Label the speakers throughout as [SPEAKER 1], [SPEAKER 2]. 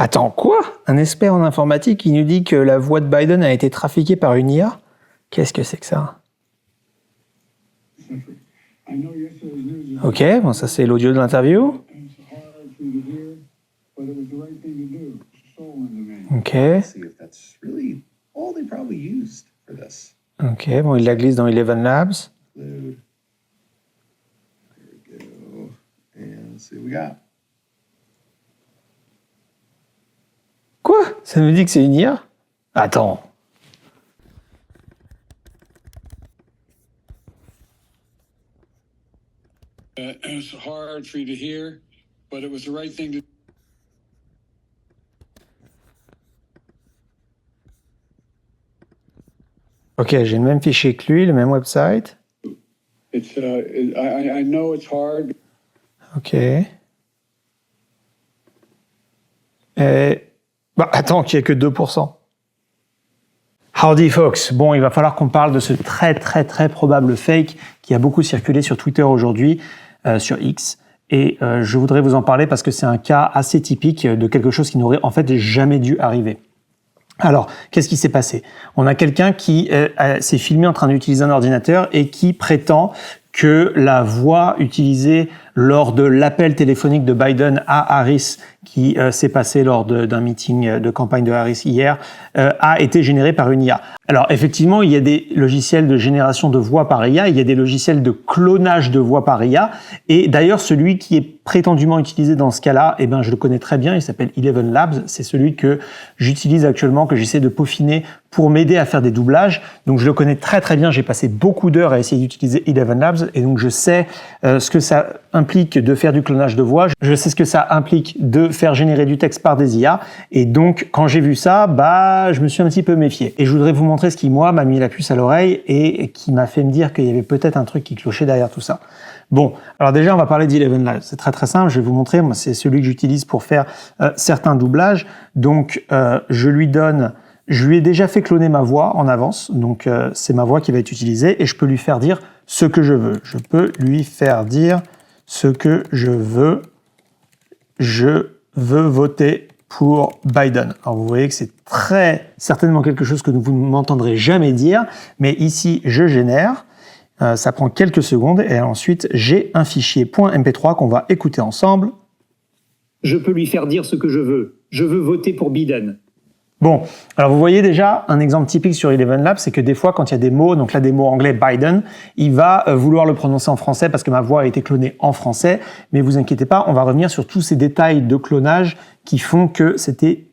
[SPEAKER 1] Attends, quoi? Un expert en informatique qui nous dit que la voix de Biden a été trafiquée par une IA? Qu'est-ce que c'est que ça? Ok, bon, ça c'est l'audio de l'interview. Ok. Ok, bon, il la glisse dans Eleven Labs. Quoi? Ça nous dit que c'est une IA? Attends.
[SPEAKER 2] It's hard for you to hear, but it was the right thing to.
[SPEAKER 1] Ok, j'ai le même fichier que lui, le même website.
[SPEAKER 2] It's I know it's hard.
[SPEAKER 1] Ok. Bah, attends, qu'il n'y ait que 2%. Howdy folks, bon, il va falloir qu'on parle de ce très probable fake qui a beaucoup circulé sur Twitter aujourd'hui, sur X. Et je voudrais vous en parler parce que c'est un cas assez typique de quelque chose qui n'aurait en fait jamais dû arriver. Alors, qu'est-ce qui s'est passé? On a quelqu'un qui s'est filmé en train d'utiliser un ordinateur et qui prétend que la voix utilisée lors de l'appel téléphonique de Biden à Harris, qui s'est passé lors d'un meeting de campagne de Harris hier, a été générée par une IA. Alors effectivement, il y a des logiciels de génération de voix par IA, il y a des logiciels de clonage de voix par IA, et d'ailleurs celui qui est prétendument utilisé dans ce cas-là, eh ben je le connais très bien, il s'appelle Eleven Labs, c'est celui que j'utilise actuellement, que j'essaie de peaufiner pour m'aider à faire des doublages. Donc je le connais très bien, j'ai passé beaucoup d'heures à essayer d'utiliser Eleven Labs, et donc je sais ce que ça implique de faire du clonage de voix, je sais ce que ça implique de faire générer du texte par des IA, et donc quand j'ai vu ça, bah je me suis un petit peu méfié. Et je voudrais vous montrer ce qui, moi, m'a mis la puce à l'oreille et qui m'a fait me dire qu'il y avait peut-être un truc qui clochait derrière tout ça. Bon, alors déjà, on va parler d'Eleven Labs. C'est très simple, je vais vous montrer. Moi, c'est celui que j'utilise pour faire certains doublages. Donc, je lui ai déjà fait cloner ma voix en avance. Donc, c'est ma voix qui va être utilisée et je peux lui faire dire ce que je veux. Je peux lui faire dire ce que je veux. Je veux voter pour Biden. Alors vous voyez que c'est très certainement quelque chose que vous ne m'entendrez jamais dire, mais ici je génère, ça prend quelques secondes et ensuite j'ai un fichier .mp3 qu'on va écouter ensemble.
[SPEAKER 3] Je peux lui faire dire ce que je veux voter pour Biden.
[SPEAKER 1] Bon, alors vous voyez déjà un exemple typique sur Eleven Labs, c'est que des fois quand il y a des mots, donc là des mots anglais Biden, il va vouloir le prononcer en français parce que ma voix a été clonée en français, mais vous inquiétez pas, on va revenir sur tous ces détails de clonage qui font que c'était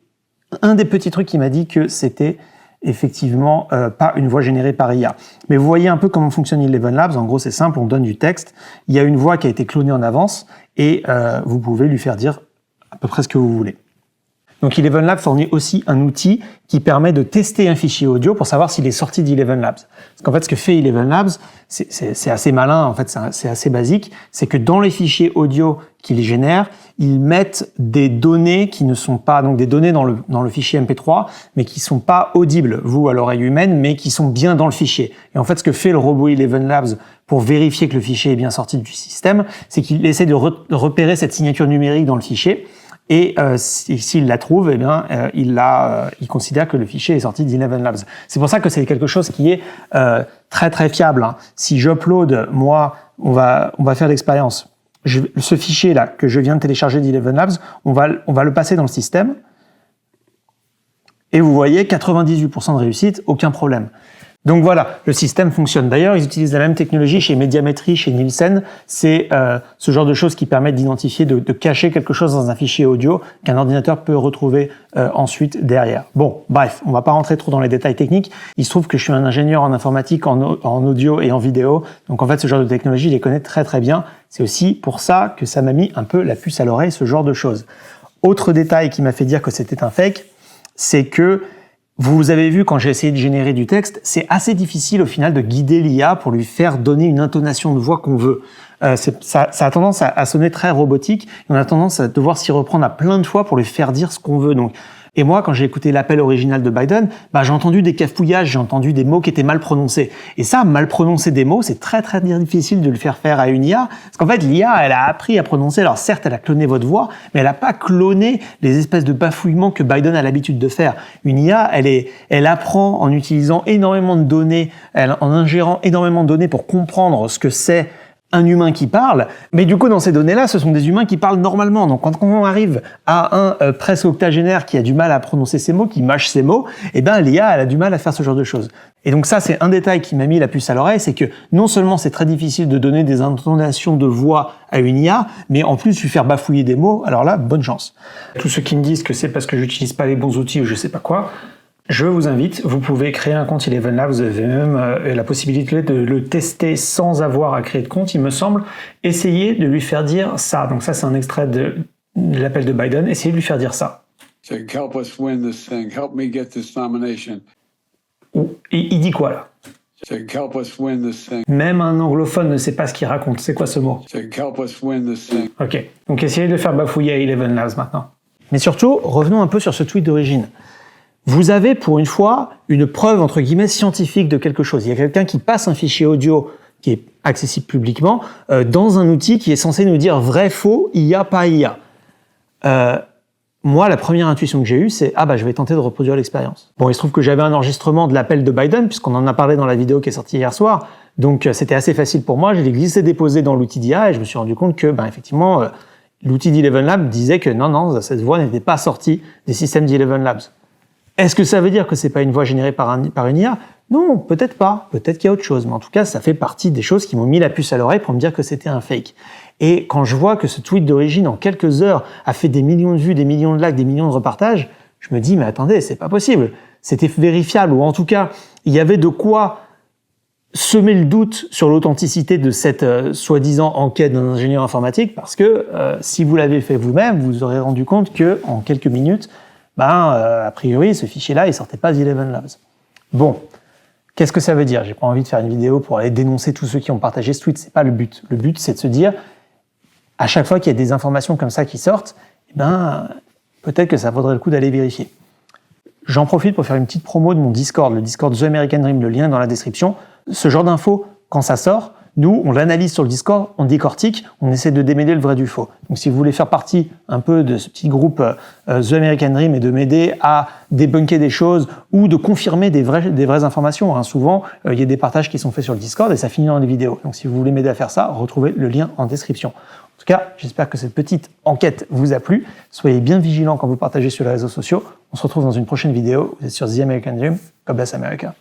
[SPEAKER 1] un des petits trucs qui m'a dit que c'était effectivement pas une voix générée par IA. Mais vous voyez un peu comment fonctionne Eleven Labs, en gros c'est simple, on donne du texte, il y a une voix qui a été clonée en avance et vous pouvez lui faire dire à peu près ce que vous voulez. Donc Eleven Labs fournit aussi un outil qui permet de tester un fichier audio pour savoir s'il est sorti d'Eleven Labs. Parce qu'en fait, ce que fait Eleven Labs, c'est assez malin, en fait, c'est assez basique, c'est que dans les fichiers audio qu'ils génèrent, ils mettent des données qui ne sont pas, donc des données dans le fichier MP3, mais qui sont pas audibles, vous, à l'oreille humaine, mais qui sont bien dans le fichier. Et en fait, ce que fait le robot Eleven Labs pour vérifier que le fichier est bien sorti du système, c'est qu'il essaie de repérer cette signature numérique dans le fichier. Et s'il la trouve, eh bien, il considère que le fichier est sorti d'Eleven Labs. C'est pour ça que c'est quelque chose qui est très fiable. Hein. Si j'upload, moi, on va faire l'expérience. Ce fichier-là que je viens de télécharger d'Eleven Labs, on va le passer dans le système. Et vous voyez, 98% de réussite, aucun problème. Donc voilà, le système fonctionne. D'ailleurs, ils utilisent la même technologie chez Médiamétrie, chez Nielsen. C'est ce genre de choses qui permettent d'identifier, de cacher quelque chose dans un fichier audio qu'un ordinateur peut retrouver ensuite derrière. Bon, bref, on va pas rentrer trop dans les détails techniques. Il se trouve que je suis un ingénieur en informatique, en audio et en vidéo. Donc en fait, ce genre de technologie, je les connais très bien. C'est aussi pour ça que ça m'a mis un peu la puce à l'oreille, ce genre de choses. Autre détail qui m'a fait dire que c'était un fake, c'est que vous avez vu, quand j'ai essayé de générer du texte, c'est assez difficile au final de guider l'IA pour lui faire donner une intonation de voix qu'on veut. Ça a tendance à sonner très robotique, et on a tendance à devoir s'y reprendre à plein de fois pour lui faire dire ce qu'on veut. Donc, Et moi, quand j'ai écouté l'appel original de Biden, j'ai entendu des cafouillages, j'ai entendu des mots qui étaient mal prononcés. Et ça, mal prononcer des mots, c'est très très difficile de le faire faire à une IA. Parce qu'en fait, l'IA, elle a appris à prononcer. Alors certes, elle a cloné votre voix, mais elle n'a pas cloné les espèces de bafouillements que Biden a l'habitude de faire. Une IA, elle apprend en utilisant énormément de données, en ingérant énormément de données pour comprendre ce que c'est un humain qui parle, mais du coup dans ces données-là, ce sont des humains qui parlent normalement. Donc quand on arrive à un presque octogénaire qui a du mal à prononcer ces mots, qui mâche ces mots, l'IA elle a du mal à faire ce genre de choses. Et donc ça c'est un détail qui m'a mis la puce à l'oreille, c'est que non seulement c'est très difficile de donner des intonations de voix à une IA, mais en plus lui faire bafouiller des mots, alors là, bonne chance. Tous ceux qui me disent que c'est parce que j'utilise pas les bons outils ou je sais pas quoi, je vous invite, vous pouvez créer un compte ElevenLabs, vous avez même la possibilité de le tester sans avoir à créer de compte, il me semble. Essayez de lui faire dire ça. Donc ça, c'est un extrait de l'appel de Biden. Essayez de lui faire dire ça.
[SPEAKER 2] Help us win this thing. Help me get this nomination.
[SPEAKER 1] Il dit quoi là?
[SPEAKER 2] Help us win this thing.
[SPEAKER 1] Même un anglophone ne sait pas ce qu'il raconte. C'est quoi ce mot?
[SPEAKER 2] Help us win this thing.
[SPEAKER 1] Ok, donc essayez de le faire bafouiller à ElevenLabs maintenant. Mais surtout, revenons un peu sur ce tweet d'origine. Vous avez pour une fois une preuve entre guillemets scientifique de quelque chose. Il y a quelqu'un qui passe un fichier audio qui est accessible publiquement dans un outil qui est censé nous dire vrai, faux, IA, pas IA. Moi, la première intuition que j'ai eue, c'est je vais tenter de reproduire l'expérience. Bon, il se trouve que j'avais un enregistrement de l'appel de Biden puisqu'on en a parlé dans la vidéo qui est sortie hier soir. Donc c'était assez facile pour moi. Je l'ai glissé-déposé dans l'outil d'IA et je me suis rendu compte que effectivement l'outil d'ElevenLabs disait que non, cette voix n'était pas sortie des systèmes d'ElevenLabs. Est-ce que ça veut dire que c'est pas une voix générée par une IA? Non, peut-être pas. Peut-être qu'il y a autre chose. Mais en tout cas, ça fait partie des choses qui m'ont mis la puce à l'oreille pour me dire que c'était un fake. Et quand je vois que ce tweet d'origine, en quelques heures, a fait des millions de vues, des millions de likes, des millions de repartages, je me dis, mais attendez, c'est pas possible. C'était vérifiable. Ou en tout cas, il y avait de quoi semer le doute sur l'authenticité de cette soi-disant enquête d'un ingénieur informatique, parce que si vous l'avez fait vous-même, vous aurez rendu compte que en quelques minutes, a priori, ce fichier-là, il sortait pas d'ElevenLabs. Bon, qu'est-ce que ça veut dire? J'ai pas envie de faire une vidéo pour aller dénoncer tous ceux qui ont partagé ce tweet, c'est pas le but. Le but, c'est de se dire, à chaque fois qu'il y a des informations comme ça qui sortent, peut-être que ça vaudrait le coup d'aller vérifier. J'en profite pour faire une petite promo de mon Discord, le Discord The American Dream, le lien est dans la description. Ce genre d'infos, quand ça sort, nous, on l'analyse sur le Discord, on décortique, on essaie de démêler le vrai du faux. Donc si vous voulez faire partie un peu de ce petit groupe The American Dream et de m'aider à débunker des choses ou de confirmer des vraies informations, souvent il y a des partages qui sont faits sur le Discord et ça finit dans les vidéos. Donc si vous voulez m'aider à faire ça, retrouvez le lien en description. En tout cas, j'espère que cette petite enquête vous a plu. Soyez bien vigilants quand vous partagez sur les réseaux sociaux. On se retrouve dans une prochaine vidéo. Vous êtes sur The American Dream. God bless America.